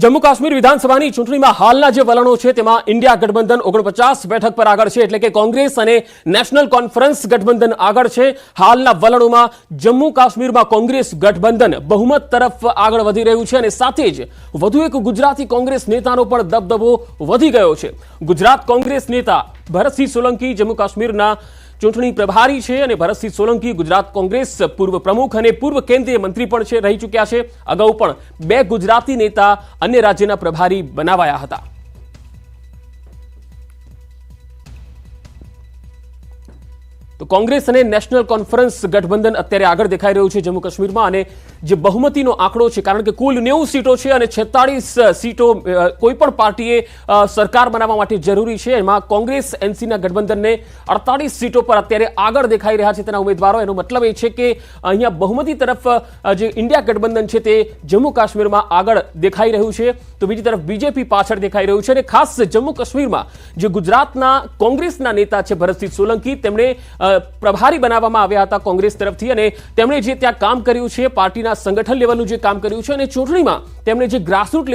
જમ્મુ કાશ્મીર વિધાનસભાની ચૂંટણીમાં હાલના જે વલણો છે તેમાં ઇન્ડિયા ગઠબંધન 49 બેઠક પર આગળ છે, એટલે કે કોંગ્રેસ અને નેશનલ કોન્ફરન્સ ગઠબંધન આગળ છે. હાલના વલણોમાં જમ્મુ કાશ્મીરમાં કોંગ્રેસ ગઠબંધન બહુમત તરફ આગળ વધી રહ્યું છે અને સાથે જ વધુ એક ગુજરાતી કોંગ્રેસ નેતાનો પણ દબદબો વધી ગયો છે. ગુજરાત કોંગ્રેસ નેતા ભરતસિંહ સોલંકી જમ્મુ કાશ્મીરના ચૂંટણી પ્રભારી છે અને ભરતસિંહ સોલંકી ગુજરાત કોંગ્રેસ પૂર્વ પ્રમુખ અને પૂર્વ કેન્દ્રીય મંત્રી પણ છે, રહી ચૂક્યા છે. અગાઉ પણ 2 ગુજરાતી નેતા અન્ય રાજ્યના પ્રભારી બનાવાયા હતા. તો કોંગ્રેસ અને નેશનલ કોન્ફરન્સ ગઠબંધન અત્યારે આગળ દેખાઈ રહ્યું છે જમ્મુ કાશ્મીરમાં, અને જે બહુમતીનો આંકડો છે, કારણ કે કુલ 90 સીટો છે અને 46 સીટો કોઈ પણ પાર્ટીએ સરકાર બનાવવા માટે જરૂરી છે. એમાં કોંગ્રેસ એનસીના ગઠબંધનને 48 સીટો પર અત્યારે આગળ દેખાઈ રહ્યા છે તેના ઉમેદવારો. એનો મતલબ એ છે કે અહીંયા બહુમતી તરફ જે ઇન્ડિયા ગઠબંધન છે તે જમ્મુ કાશ્મીરમાં આગળ દેખાઈ રહ્યું છે, તો બીજી તરફ બીજેપી પાછળ દેખાઈ રહ્યું છે. અને ખાસ જમ્મુ કાશ્મીરમાં જે ગુજરાતના કોંગ્રેસના નેતા છે ભરતસિંહ સોલંકી, તેમણે પ્રભારી બનાવવામાં આવ્યા હતા કોંગ્રેસ તરફથી, અને તેમણે જે ત્યાં કામ કર્યું છે, પાર્ટીના સંગઠન લેવલનું જે કામ કર્યું છે અને ચૂંટણીમાં તેમણે જે ગ્રાસરૂટ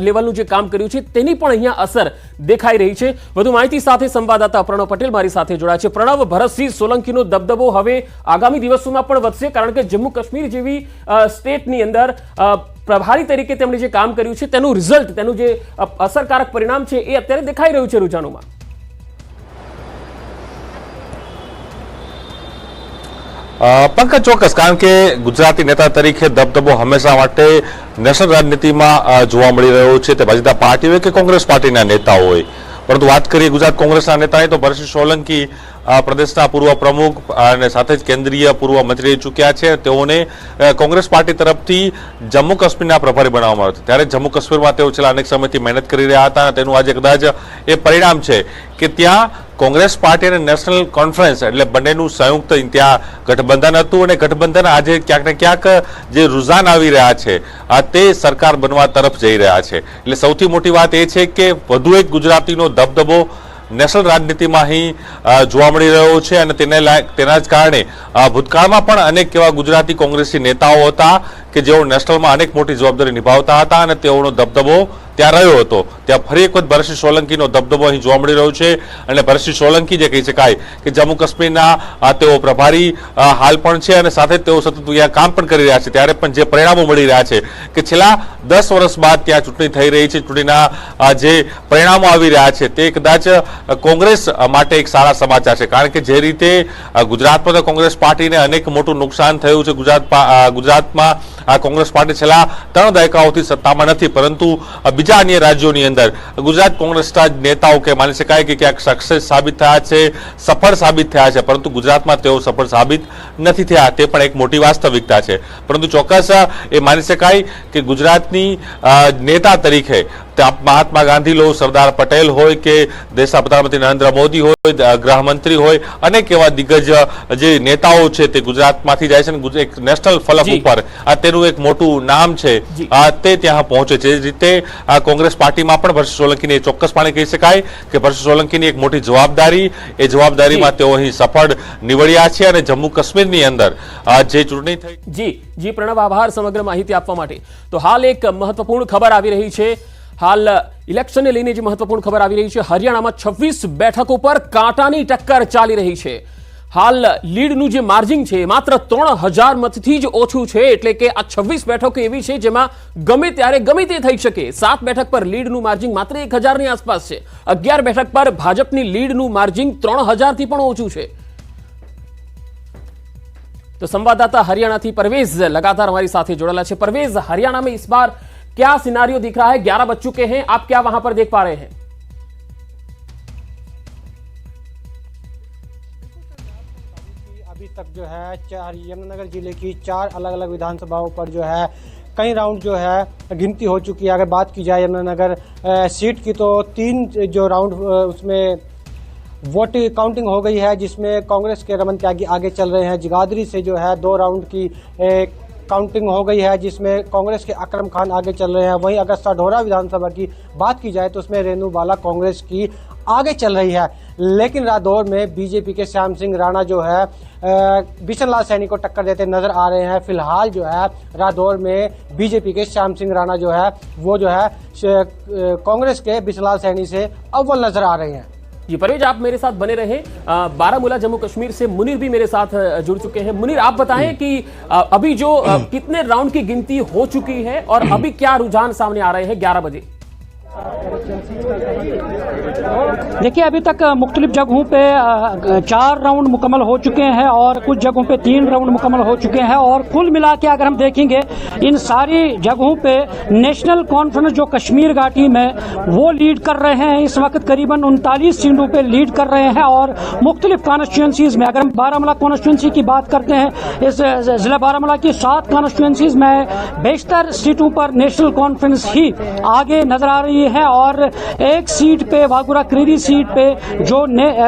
લેવલનું જે કામ કર્યું છે તેની પણ અહીંયા અસર દેખાઈ રહી છે. વધુ માહિતી સાથે સંવાદદાતા પ્રણવ પટેલ મારી સાથે જોડાયા છે. પ્રણવ, ભરતસિંહ સોલંકીનો દબદબો હવે આગામી દિવસોમાં પણ વધશે, કારણ કે જમ્મુ કાશ્મીર જેવી સ્ટેટની અંદર પ્રભારી તરીકે તેમણે જે કામ કર્યું છે તેનું રિઝલ્ટ, તેનું જે અસરકારક પરિણામ છે એ અત્યારે દેખાઈ રહ્યું છે રૂઝાનોમાં. પંકજ, ચોક્કસ, કારણ કે ગુજરાતી નેતા તરીકે દબદબો હંમેશા માટે નેશનલ રાજનીતિમાં જોવા મળી રહ્યો છે, તે ભાજપા પાર્ટી હોય કે કોંગ્રેસ પાર્ટીના નેતા હોય. પરંતુ વાત કરીએ ગુજરાત કોંગ્રેસના નેતાની, તો ભરતસિંહ સોલંકી પ્રદેશના પૂર્વ પ્રમુખ અને સાથે જ કેન્દ્રીય પૂર્વ મંત્રી રહી ચૂક્યા છે. તેઓને કોંગ્રેસ પાર્ટી તરફથી જમ્મુ કાશ્મીરના પ્રભારી બનાવવામાં આવ્યા હતા. ત્યારે જમ્મુ કાશ્મીરમાં તેઓ છેલ્લા અનેક સમયથી મહેનત કરી રહ્યા હતા અને તેનું આજે કદાચ એ પરિણામ છે કે ત્યાં કોંગ્રેસ પાર્ટી અને નેશનલ કોન્ફરન્સ એટલે બંનેનું સંયુક્ત ત્યાં ગઠબંધન હતું, અને ગઠબંધન આજે ક્યાંક ને ક્યાંક જે રુઝાન આવી રહ્યા છે તે સરકાર બનવા તરફ જઈ રહ્યા છે. એટલે સૌથી મોટી વાત એ છે કે વધુ એક ગુજરાતીનો દબદબો નેશનલ રાજનીતિમાં અહીં જોવા મળી રહ્યો છે, અને તેના જ કારણે ભૂતકાળમાં પણ અનેક એવા ગુજરાતી કોંગ્રેસી નેતાઓ હતા કે જેઓ નેશનલમાં અનેક મોટી જવાબદારી નિભાવતા હતા અને તેઓનો દબદબો ત્યાં રહ્યો હતો. ત્યાં ફરી એક વખત ભરતસિંહ સોલંકીનો દબદબો અહીં જોવા મળી રહ્યો છે, અને ભરતસિંહ સોલંકી જે કહી શકાય કે જમ્મુ કાશ્મીરના તેઓ પ્રભારી હાલ પણ છે અને સાથે તેઓ સતત ત્યાં કામ પણ કરી રહ્યા છે. ત્યારે પણ જે પરિણામો મળી રહ્યા છે કે છેલ્લા 10 વર્ષ બાદ ત્યાં ચૂંટણી થઈ રહી છે, ચૂંટણીના જે પરિણામો આવી રહ્યા છે તે કદાચ કોંગ્રેસ માટે એક સારા સમાચાર છે. કારણ કે જે રીતે ગુજરાતમાં તો કોંગ્રેસ પાર્ટીને અનેક મોટું નુકસાન થયું છે. ગુજરાતમાં કોંગ્રેસ પાર્ટી છેલ્લા 3 દાયકાઓથી સત્તામાં નથી, પરંતુ બીજા અન્ય રાજ્યોની અંદર ગુજરાત કોંગ્રેસના નેતાઓ કે માની શકાય કે ક્યાંક સક્સેસ સાબિત થયા છે, સફળ સાબિત થયા છે, પરંતુ ગુજરાતમાં તેઓ સફળ સાબિત નથી થયા. તે પણ એક મોટી વાસ્તવિકતા છે. પરંતુ ચોક્કસ એ માની શકાય કે ગુજરાતની નેતા તરીકે મહાત્મા ગાંધી લો, સરદાર પટેલ હોય કે દેશના પ્રધાનમંત્રી નરેન્દ્ર મોદી હોય, ગૃહમંત્રી હોય, અનેક એવા દિગ્ગજ જે નેતાઓ છે તે ગુજરાતમાંથી જાય છે અને એક નેશનલ ફલક ઉપર તેનું એક મોટું નામ છે તે ત્યાં પહોંચે છે. જે રીતે કોંગ્રેસ પાર્ટીમાં પણ ભરતસિંહ સોલંકીને ચોક્કસપણે કહી શકાય કે ભરતસિંહ સોલંકીની એક મોટી જવાબદારી, એ જવાબદારીમાં તેઓ અહીં સફળ નીવડ્યા છે. અને જમ્મુ કાશ્મીરની અંદર જે ચૂંટણી થઈ. જી પ્રણવ, આભાર સમગ્ર માહિતી આપવા માટે. તો હાલ એક મહત્વપૂર્ણ ખબર આવી રહી છે. હાલ ઇલેક્શનને લઈને જે મહત્વપૂર્ણ ખબર આવી રહી છે, હરિયાણામાં 26 બેઠકો પર કાંટાની ટક્કર ચાલી રહી છે. હાલ લીડનું જે માર્જિન છે માત્ર 3000 મતથી જ ઓછું છે, એટલે કે આ 26 બેઠકો એવી છે જેમાં ગમે ત્યારે ગમે તે થઈ શકે. 7 બેઠક પર લીડનું માર્જિન માત્ર 1000ની આસપાસ છે. 11 બેઠક પર ભાજપની લીડનું માર્જિન 3000 થી પણ ઓછું છે. તો સંવાદદાતા हरियाणा परवेज लगातार हमारी साथ जोड़ेला है. परवेज, हरियाणा में इस बार क्या सिनारियो दिख रहा है? 11 बज चुके हैं, आप क्या वहां पर देख पा रहे हैं? अभी तक जो है यमुनानगर जिले की 4 अलग अलग विधानसभाओं पर जो है कई राउंड जो है गिनती हो चुकी है. अगर बात की जाए यमुनानगर सीट की, तो 3 जो राउंड उसमें वोट काउंटिंग हो गई है, जिसमें कांग्रेस के रमन त्यागी आगे चल रहे हैं. जगाधरी से जो है 2 राउंड की काउंटिंग हो गई है, जिसमें कांग्रेस के अकरम खान आगे चल रहे हैं। वहीं अगर सढौरा विधानसभा की बात की जाए तो उसमें रेणु बाला कांग्रेस की आगे चल रही है। लेकिन रादौर में बीजेपी के श्याम सिंह राणा जो है बिशन लाल सैनी को टक्कर देते नजर आ रहे हैं। फिलहाल जो है रादौर में बीजेपी के श्याम सिंह राणा जो है वो जो है कांग्रेस के बिशन लाल सैनी से अव्वल नजर आ रहे हैं। जी परवेज, आप मेरे साथ बने रहे। बारामूला जम्मू कश्मीर से मुनीर भी मेरे साथ जुड़ चुके हैं। मुनीर, आप बताएं कि अभी जो कितने राउंड की गिनती हो चुकी है और अभी क्या रुझान सामने आ रहे हैं 11 बजे? देखिए, अभी तक मुख्तलिफ जगहों पे 4 राउंड मुकम्मल हो चुके हैं और कुछ जगहों पे 3 राउंड मुकम्मल हो चुके हैं। और कुल मिला के अगर हम देखेंगे इन सारी जगहों पे नेशनल कॉन्फ्रेंस जो कश्मीर घाटी में वो लीड कर रहे हैं। इस वक्त करीबन 39 सीटों पे लीड कर रहे हैं और मुख्तलिफ कॉन्स्टिट्यूंसीज में, अगर हम बारामूला कॉन्स्टिट्यूंसी की बात करते हैं, इस जिला बारामूला की 7 कॉन्स्टिट्यूंसीज में बेशतर सीटों पर नेशनल कॉन्फ्रेंस ही आगे नजर आ रही है। और एक सीट पे, वागुरा क्रीरी सीट पे, जो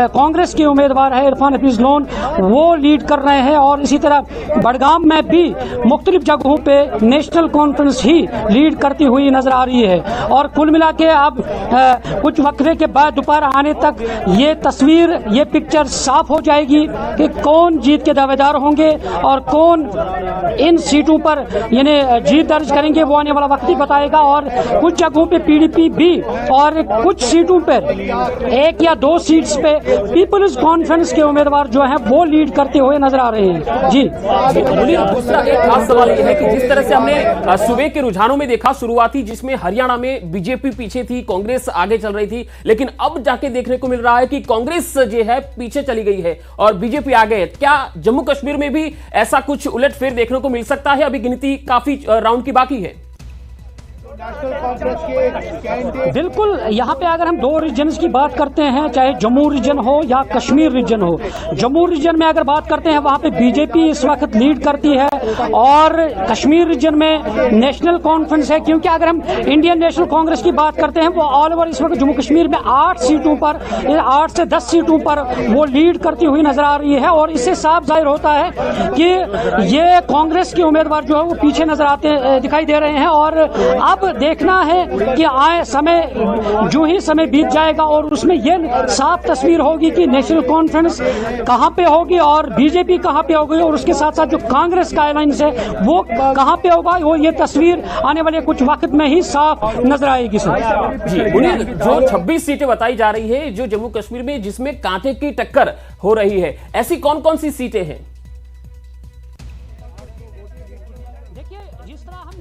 कांग्रेस के उम्मीदवार है इरफान हफीज लोन, वो लीड कर रहे हैं। और इसी तरह बडगाम में भी मुख्तलिफ जगहों पे नेशनल कॉन्फ्रेंस ही लीड करती हुई नजर आ रही है। और कुल मिला के अब कुछ वक्फे के बाद दोपहर आने तक ये तस्वीर, ये पिक्चर साफ हो जाएगी कि कौन जीत के दावेदार होंगे और कौन इन सीटों पर यानी जीत दर्ज करेंगे, वो आने वाला वक्त ही बताएगा। और कुछ जगहों पे पीडीपी भी और कुछ सीटों पर 1 या 2 सीट्स पे पीपल्स कॉन्फ्रेंस के उम्मीदवार जो हैं वो लीड करते हुए नजर आ रहे हैं। जी मुनीर, दूसरा एक खास सवाल यह है कि जिस तरह से हमने सुबह के रुझानों में देखा, शुरुआती जिसमें हरियाणा में बीजेपी पीछे थी, कांग्रेस आगे चल रही थी, लेकिन अब जाके देखने को मिल रहा है कि कांग्रेस जो है पीछे चली गई है और बीजेपी आगे है। क्या जम्मू कश्मीर में भी ऐसा कुछ उलटफेर देखने को मिल सकता है? अभी गिनती काफी राउंड की बाकी है। बिल्कुल, यहाँ पे अगर हम 2 रीजन्स की बात करते हैं, चाहे जम्मू रीजन हो या कश्मीर रीजन हो, जम्मू रीजन में अगर बात करते हैं वहाँ पे बीजेपी इस वक्त लीड करती है और कश्मीर रीजन में नेशनल कॉन्फ्रेंस है। क्योंकि अगर हम इंडियन नेशनल कांग्रेस की बात करते हैं, वो ऑल ओवर इस वक्त जम्मू कश्मीर में 8 सीटों पर, 8 से 10 सीटों पर वो लीड करती हुई नजर आ रही है। और इससे साफ जाहिर होता है कि ये कांग्रेस के उम्मीदवार जो है वो पीछे नजर आते दिखाई दे रहे हैं। और अब देखना है कि आए समय, जो ही समय बीत जाएगा और उसमें यह साफ तस्वीर होगी कि नेशनल कॉन्फ्रेंस कहां पे होगी और बीजेपी कहां पे होगी, और उसके साथ साथ जो कांग्रेस का अलायंस है वो कहां पे होगा, वो ये तस्वीर आने वाले कुछ वक्त में ही साफ नजर आएगी। सर जी मुनीर, जो 26 सीटें बताई जा रही है जो जम्मू कश्मीर में, जिसमें कांटे की टक्कर हो रही है, ऐसी कौन कौन सी सीटें हैं?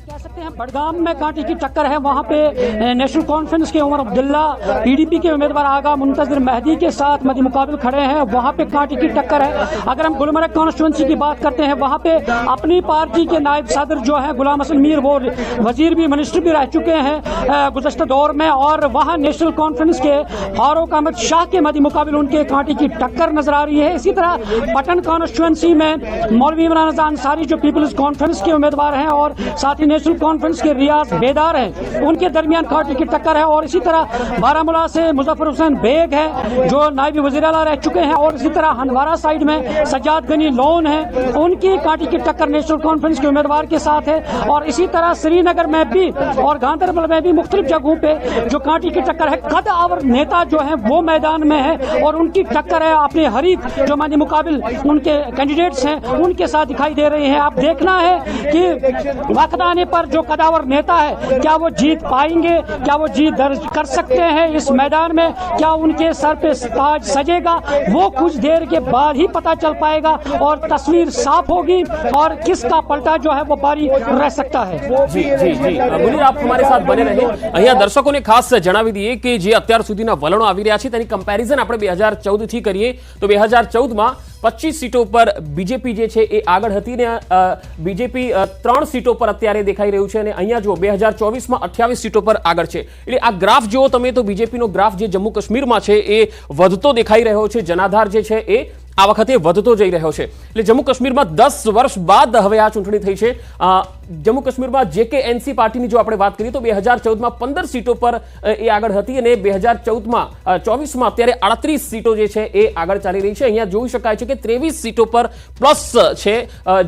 कह सकते हैं बडगाम में कांटे की टक्कर है। वहां पे नेशनल कॉन्फ्रेंस के उमर अब्दुल्ला, पीडीपी के उम्मीदवार आगा मुंतजिर मेहदी के साथ मद्दे मुकाबिल खड़े हैं, वहां पे कांटे की टक्कर है। अगर हम गुलमर्ग कॉन्स्टिट्यूंसी की बात करते हैं, वहां पे अपनी पार्टी के नायब सदर जो है गुलाम हसन मीर, वो वजीर भी, मिनिस्टर भी रह चुके हैं गुज़श्ता दौर में, और वहां नेशनल कॉन्फ्रेंस के फारूक अहमद शाह के मद्दे मुकाबिल उनके कांटे की टक्कर नजर आ रही है। इसी तरह पटन कॉन्स्टिट्यूंसी में मौलवी इमरान अंसारी जो पीपल्स कॉन्फ्रेंस के उम्मीदवार हैं और साथ ही नेशनल कॉन्फ्रेंस के रियाज बेदार हैं, उनके दरमियान कांटे की टक्कर है। और इसी तरह बारामूला से मुजफ्फर हुसैन बेग है जो नायब वज़ीर आला रह चुके हैं, और इसी तरह हंदवारा साइड में सज्जाद गनी लोन है, उनकी कांटे की टक्कर नेशनल कॉन्फ्रेंस के उम्मीदवार के साथ है। और इसी तरह श्रीनगर में भी और गांधरबल में भी मुख्तलिफ जगहों पे जो कांटे की टक्कर है, कद आवर नेता जो है वो मैदान में है और उनकी टक्कर है अपने हरीफ जो मानी मुकाबिल उनके कैंडिडेट्स हैं उनके साथ दिखाई दे रहे हैं। अब देखना है कि वक्त आने पर जो कदावर नेता है क्या वो जीत पाएंगे, क्या वो जीत दर्ज कर सकते हैं इस मैदान में, क्या उनके सर पे ताज सजेगा, वो कुछ देर के बाद ही पता चल पाएगा और तस्वीर साफ होगी और किसका पलटा जो है वो बारी रह सकता है। जी जी जी मुनीर, आप हमारे साथ बने रहे। અહીંયા દર્શકોને ખાસ જણાવી દઈએ કે જે અત્યાર સુધીના વલણો આવી રહ્યા છે તેની કમ્પેરિઝન આપણે 2014 થી કરીએ તો 2014 માં 25 सीटों पर बीजेपी जे छे ए आगळ हती ने बीजेपी 3 सीटों पर अत्यारे देखाई रह्યું છે અને અહીંયા જો 2024 માં 28 सीटों पर આગળ છે। એટલે આ ગ્રાફ જો તમે તો बीजेपी નો ગ્રાફ જે જમ્મુ કાશ્મીરમાં છે એ વધતો દેખાઈ રહ્યો છે, જનાધાર જે છે એ આ વખતે વધતો જઈ રહ્યો છે. એટલે જમ્મુ કાશ્મીરમાં 10 વર્ષ બાદ હવે આ ચૂંટણી થઈ છે. જમ્મુ કાશ્મીરમાં JKNC પાર્ટીની જો આપણે વાત કરીએ તો 2014માં 15 સીટો પર એ આગળ હતી અને 2014માં 24માં અત્યારે 38 સીટો જે છે એ આગળ ચાલી રહી છે. અહીંયા જોઈ શકાય છે કે 23 સીટો પર પ્લસ છે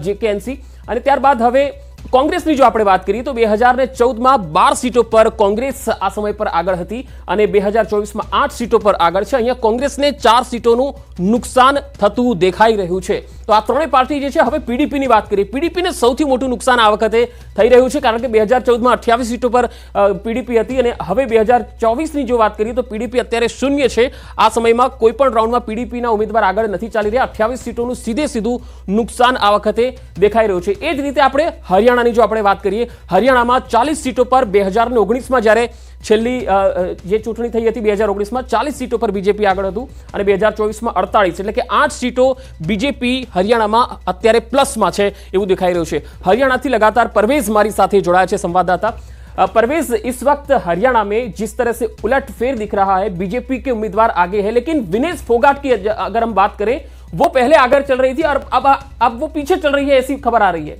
JKNC. અને ત્યારબાદ હવે કોંગ્રેસની જો આપણે વાત કરીએ તો 2014માં 12 સીટો પર કોંગ્રેસ આ સમય પર આગળ હતી અને 2024માં 8 સીટો પર આગળ છે. અહીંયા કોંગ્રેસને 4 સીટોનું નુકસાન થતું દેખાઈ રહ્યું છે. તો આ ત્રણેય પાર્ટી જે છે હવે PDPની વાત કરીએ. PDPને સૌથી મોટું નુકસાન આ વખતે થઈ રહ્યું છે કારણ કે 2014માં 28 સીટો પર PDP હતી અને હવે 2024ની જો વાત કરીએ તો PDP અત્યારે શૂન્ય છે. આ સમયમાં કોઈ પણ રાઉન્ડમાં PDPના ઉમેદવાર આગળ નથી ચાલી રહ્યા. 28 સીટોનું સીધું નુકસાન આ વખતે દેખાઈ રહ્યું છે. એ જ રીતે આપણે હરિયાણાની જો આપણે વાત કરીએ, હરિયાણામાં 40 સીટો પર 2019માં જ્યારે છેલ્લી જે ચૂંટણી થઈ હતી 2019માં 40 સીટો પર BJP આગળ હતું અને 2024માં 48, એટલે કે 8 સીટો BJP હરિયાણામાં અત્યારે પ્લસમાં છે એવું દેખાઈ રહ્યું છે. હરિયાણાથી लगातार परवेज हमारी साथ जोड़ा है संवाददाता. परवेज, इस वक्त हरियाणा में जिस तरह से उलटफेर दिख रहा है, बीजेपी के उम्मीदवार आगे है लेकिन विनेश फोगाट की अगर हम बात करें वो पहले आगे चल रही थी और अब वो पीछे चल रही है, ऐसी खबर आ रही है.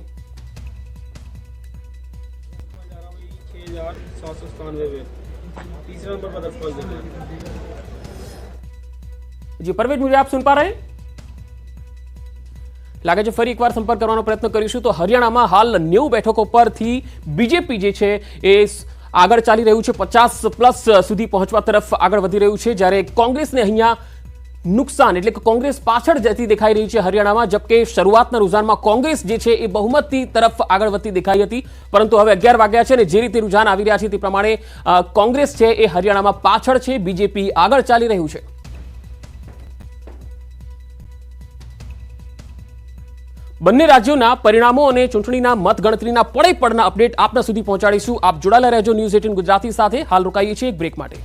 6,797 तीसरे नंबर पर 10 पॉइंट है. जी परवेज, मुझे आप सुन पा रहे हैं? લાગે છે ફરી એકવાર સંપર્ક કરવાનો પ્રયત્ન કરીશું. તો હરિયાણામાં હાલ 90 બેઠકો પરથી બીજેપી જે છે એ આગળ ચાલી રહ્યું છે, 50+ સુધી પહોંચવા તરફ આગળ વધી રહ્યું છે, જ્યારે કોંગ્રેસને અહીંયા નુકસાન એટલે કે કોંગ્રેસ પાછળ જતી દેખાઈ રહી છે હરિયાણામાં. જબકે શરૂઆતના રૂઝાનમાં કોંગ્રેસ જે છે એ બહુમતી તરફ આગળ વધતી દેખાઈ હતી, પરંતુ હવે 11 વાગ્યા છે અને જે રીતે રૂઝાન આવી રહ્યા છે તે પ્રમાણે કોંગ્રેસ છે એ હરિયાણામાં પાછળ છે, બીજેપી આગળ ચાલી રહ્યું છે. બંને રાજ્યોના પરિણામો અને ચૂંટણીના મતગણતરીના પડે પડના અપડેટ આપના સુધી પહોંચાડીશું. આપ જોડાયેલા રહેજો ન્યૂઝ 18 ગુજરાતી સાથે. હાલ રોકાઈએ છીએ એક બ્રેક માટે.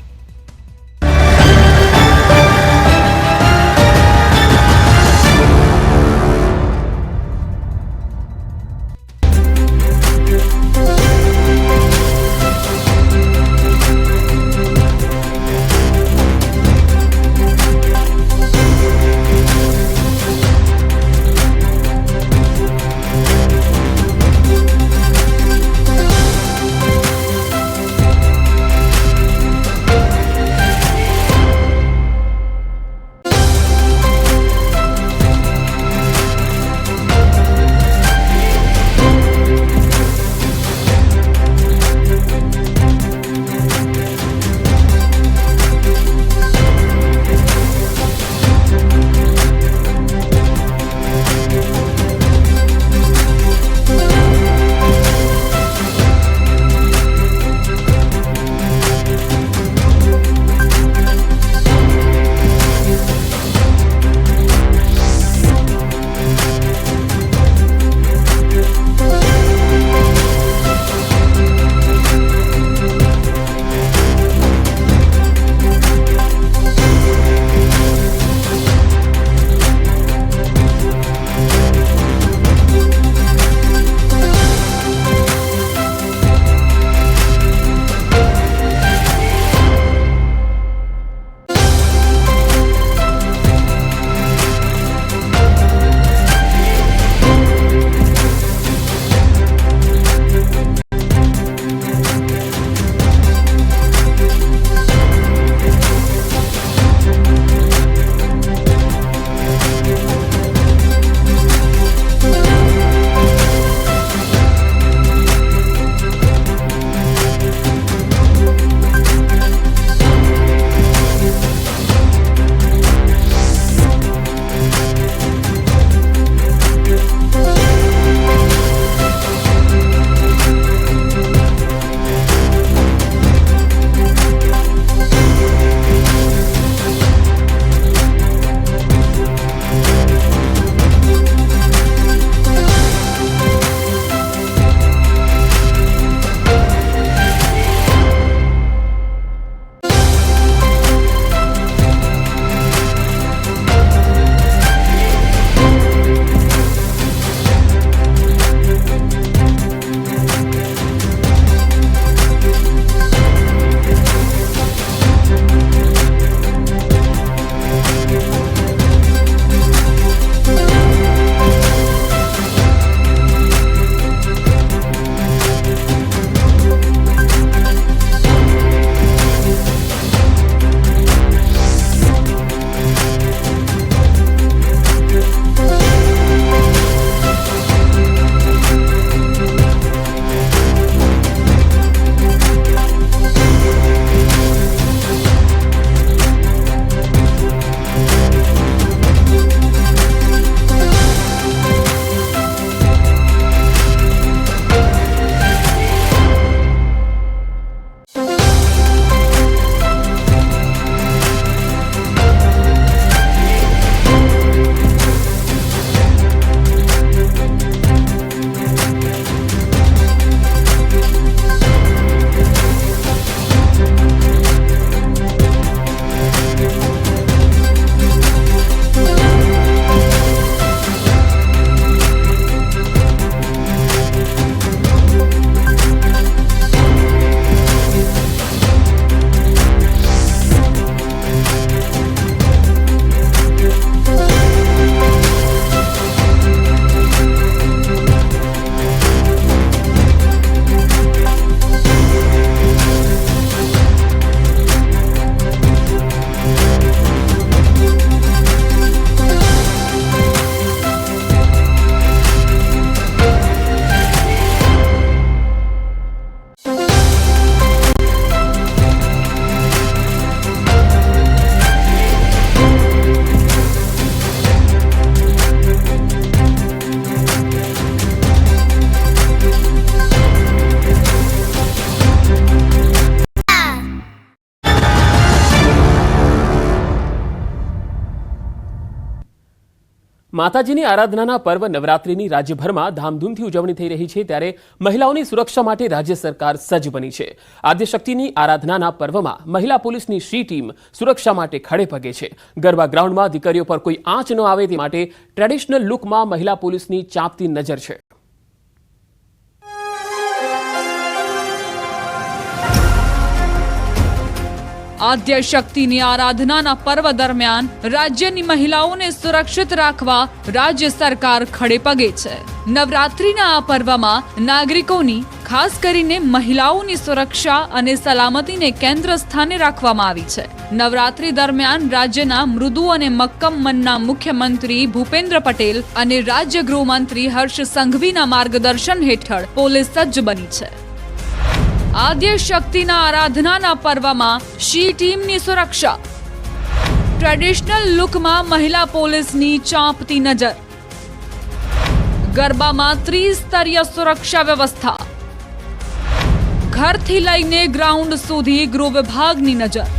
માતાજીની આરાધનાના પર્વ નવરાત્રિની રાજ્યભરમાં ધામધૂમથી ઉજવણી થઈ રહી છે, ત્યારે મહિલાઓની સુરક્ષા માટે રાજ્ય સરકાર સજ્જ બની છે. આદ્યશક્તિની આરાધનાના પર્વમાં મહિલા પોલીસની સી ટીમ સુરક્ષા માટે ખડે પગે છે. ગરબા ગ્રાઉન્ડમાં દીકરીઓ પર કોઈ આંચ ન આવે તે માટે ટ્રેડિશનલ લુકમાં મહિલા પોલીસની ચાંપતી નજર છે. આદ્યશક્તિની આરાધનાના પર્વ દરમિયાન રાજ્યની મહિલાઓને સુરક્ષિત રાખવા રાજ્ય સરકાર ખડે પગે છે. નવરાત્રિના આ પર્વમાં નાગરિકોની, ખાસ કરીને મહિલાઓની સુરક્ષા અને સલામતીને કેન્દ્ર સ્થાને રાખવામાં આવી છે. નવરાત્રિ દરમિયાન રાજ્યના મૃદુ અને મક્કમ મનના મુખ્યમંત્રી ભૂપેન્દ્ર પટેલ અને રાજ્ય ગૃહમંત્રી હર્ષ સંઘવીના માર્ગદર્શન હેઠળ પોલીસ સજ્જ બની છે. આદ્યશક્તિના આરાધનાના પર્વમાં શી ટીમની સુરક્ષા, ટ્રેડિશનલ લુકમાં મહિલા પોલીસની ચાંપતી નજર, ગરબામાં ત્રિસ્તરીય સુરક્ષા વ્યવસ્થા, ઘરથી લઈને ગ્રાઉન્ડ સુધી ગૃહ વિભાગની નજર.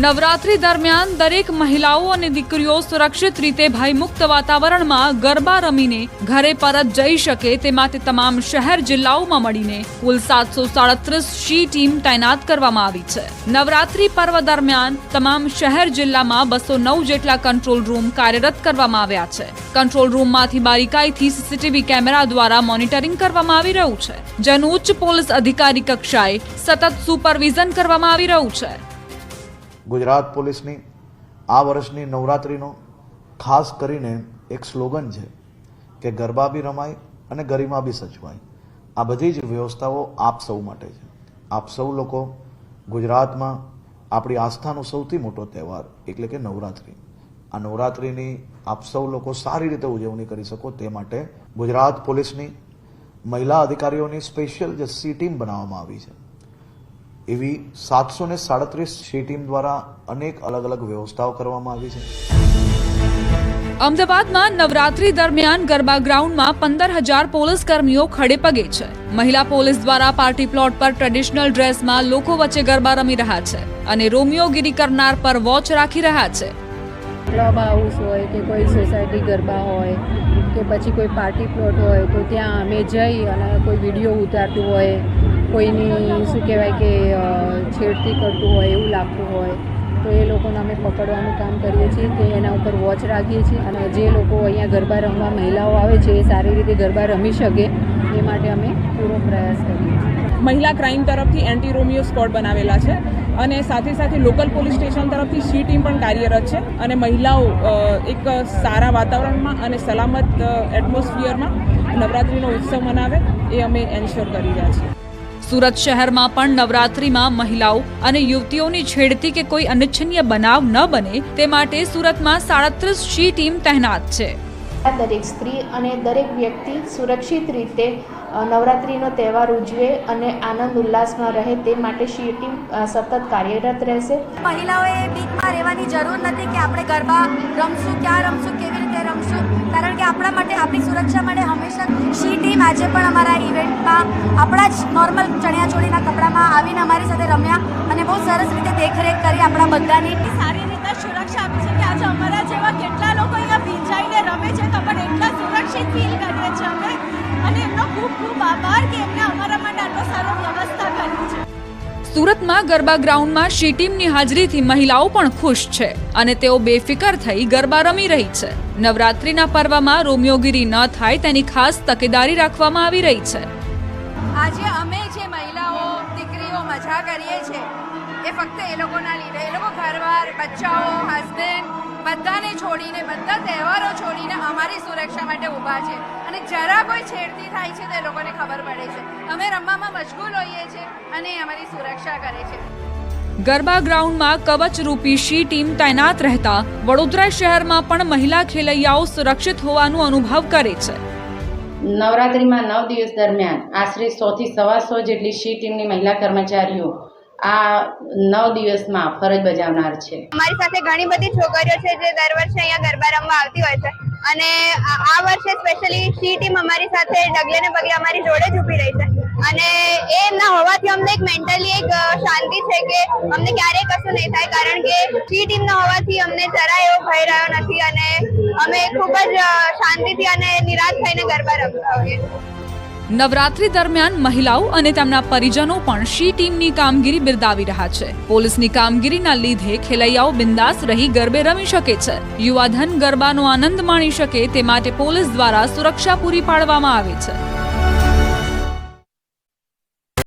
નવરાત્રી દરમિયાન દરેક મહિલાઓ અને દીકરીઓ સુરક્ષિત રીતે ભયમુક્ત વાતાવરણમાં ગરબા રમીને ઘરે પરત જઈ શકે તે માટે તમામ શહેર જિલ્લાઓમાં મળીને કુલ 737 શી ટીમ તૈનાત કરવામાં આવી છે. નવરાત્રી પર્વ દરમિયાન તમામ શહેર જિલ્લામાં 209 જેટલા કંટ્રોલ રૂમ કાર્યરત કરવામાં આવ્યા છે. કંટ્રોલ રૂમમાંથી બારીકાઈથી સીસીટીવી કેમેરા દ્વારા મોનિટરિંગ કરવામાં આવી રહ્યું છે, જેનું ઉચ્ચ પોલીસ અધિકારી કક્ષાએ સતત સુપરવિઝન કરવામાં આવી રહ્યું છે. ગુજરાત પોલીસની આ વર્ષની નવરાત્રિનો ખાસ કરીને એક સ્લોગન છે કે ગરબા બી રમાય અને ગરિમા બી સચવાય. આ બધી જ વ્યવસ્થાઓ આપ સૌ માટે છે. આપ સૌ લોકો ગુજરાતમાં આપણી આસ્થાનો સૌથી મોટો તહેવાર એટલે કે નવરાત્રિ, આ નવરાત્રિની આપ સૌ લોકો સારી રીતે ઉજવણી કરી શકો તે માટે ગુજરાત પોલીસની મહિલા અધિકારીઓની સ્પેશિયલ જે સી ટીમ બનાવવામાં આવી છે, એવી 737 સી ટીમ દ્વારા અનેક અલગ અલગ વ્યવસ્થાઓ કરવામાં આવી છે. અમદાવાદમાં નવરાત્રી દરમિયાન ગરબા ગ્રાઉન્ડમાં 15,000 પોલીસ કર્મીઓ ખડે પગે છે. મહિલા પોલીસ દ્વારા પાર્ટી પ્લોટ પર ટ્રેડિશનલ ડ્રેસમાં લોકો વચ્ચે ગરબા રમી રહ્યા છે અને રોમિયોગીરી કરનાર પર વોચ રાખી રહ્યા છે. ક્લબ હાઉસ હોય કે કોઈ સોસાયટી ગરબા હોય કે પછી કોઈ પાર્ટી પ્લોટ હોય તો ત્યાં અમે જઈ અને કોઈ વિડીયો ઉતારતું હોય, કોઈની શું કહેવાય કે છેડતી કરતું હોય એવું લાગતું હોય તો એ લોકોને અમે પકડવાનું કામ કરીએ છીએ કે એના ઉપર વોચ રાખીએ છીએ અને જે લોકો અહીંયા ગરબા રમવા મહિલાઓ આવે છે એ સારી રીતે ગરબા રમી શકે એ માટે અમે પૂરો પ્રયાસ કરીએ છીએ. મહિલા ક્રાઇમ તરફથી એન્ટી રોમિયો સ્ક્વોડ બનાવેલા છે અને સાથે સાથે લોકલ પોલીસ સ્ટેશન તરફથી સી ટીમ પણ કાર્યરત છે અને મહિલાઓ એક સારા વાતાવરણમાં અને સલામત એટમોસ્ફિયરમાં નવરાત્રિનો ઉત્સવ મનાવે એ અમે એન્શ્યોર કરી રહ્યા છીએ. સુરત શહેરમાં પણ નવરાત્રીમાં મહિલાઓ અને યુવતીઓની છેડતી કે કોઈ અનિચ્છનીય બનાવ ન બને તે માટે સુરતમાં 37 શી ટીમ તૈનાત છે. દરેક સ્ત્રી અને દરેક વ્યક્તિ સુરક્ષિત રીતે નવરાત્રિનો તહેવાર ઉજવે અને આનંદ ઉલ્લાસમાં રહે તે માટે શી ટીમ સતત કાર્યરત રહેશે. મહિલાઓએ બીકમાં રહેવાની જરૂર નથી કે આપણે ગરબા રમશું, ક્યાં રમશું, કેવી રીતે રમશું, કારણ કે આપણા માટે, આપણી સુરક્ષા માટે હંમેશા શી ટીમ આજે પણ અમારા ઇવેન્ટમાં આપણા જ નોર્મલ ચણિયાચોળીના કપડામાં આવીને અમારી સાથે રમ્યા અને બહુ સરસ રીતે દેખરેખ કરી આપણા બધાની. સારી રીતે સુરક્ષા આપી છે કે આજે અમારા જેવા કેટલા લોકો અહીંયા ભીંજાઈને રમે છે તો પણ એટલા સુરક્ષિત ફીલ કરીએ છીએ અમે અને એમનો ખૂબ ખૂબ આભાર કે એમને અમારા માટે આટલો સારો વ્યવસ્થા કરી છે. સુરતમાં ગરબા ગ્રાઉન્ડમાં શી ટીમની હાજરીથી મહિલાઓ પણ ખુશ છે અને તેઓ બેફિકર થઈ ગરબા રમી રહી છે. નવરાત્રીના પર્વમાં રોમિયોગીરી ન થાય તેની ખાસ તકેદારી રાખવામાં આવી રહી છે. આજે અમે જે મહિલાઓ, દીકરીઓ મજા કરીએ છીએ એ ફક્ત એ લોકોના લીધે. એ લોકો ઘરવાર, બચ્ચાઓ, હસબન્ડ બધાને છોડીને, બધા તહેવારો છોડીને અમારી સુરક્ષા માટે ઊભા છે અને જરા કોઈ છેડતી થાય છે તો એ લોકોને ખબર પડે છે. અમે રમવામાં મશગુલ હોઈએ છીએ અને અમારી સુરક્ષા કરે છે. ગરબા ગ્રાઉન્ડમાં કવચરૂપી શી ટીમ તૈનાત રહેતા વડોદરા શહેરમાં પણ મહિલા ખેલૈયાઓ સુરક્ષિત હોવાનો અનુભવ કરે છે. નવરાત્રિમાં 9 દિવસ દરમિયાન આશરે 100 થી 125 જેટલી શી ટીમની મહિલા કર્મચારીઓ આ 9 દિવસમાં ફરજ બજાવનાર છે. અમારી સાથે ઘણી બધી છોકરીઓ છે જે દર વર્ષે અહીંયા ગરબા રમવા આવતી હોય છે અને આ વર્ષે સ્પેશિયલી શી ટીમ અમારી સાથે ડગલે ને પગલે અમારી જોડે જ ઊભી રહી છે અને એ એમના હોવાથી અમને એક મેન્ટલી એક શાંતિ છે કે અમને ક્યારેય કશું નહીં થાય, કારણ કે સી ટીમના હોવાથી અમને જરાય એવો ભય રહ્યો નથી અને અમે ખૂબ જ શાંતિથી અને નિરાશ થઈને ગરબા રમતા હોઈએ. નવરાત્રી દરમિયાન મહિલાઓ અને તેમના પરિજનો પણ શી ટીમની કામગીરી બિરદાવી રહ્યા છે. પોલીસની કામગીરીના લીધે ખેલૈયાઓ બિંદાસ રહી ગરબે રમી શકે છે. યુવાધન ગરબાનો આનંદ માણી શકે તે માટે પોલીસ દ્વારા સુરક્ષા પૂરી પાડવામાં આવે છે.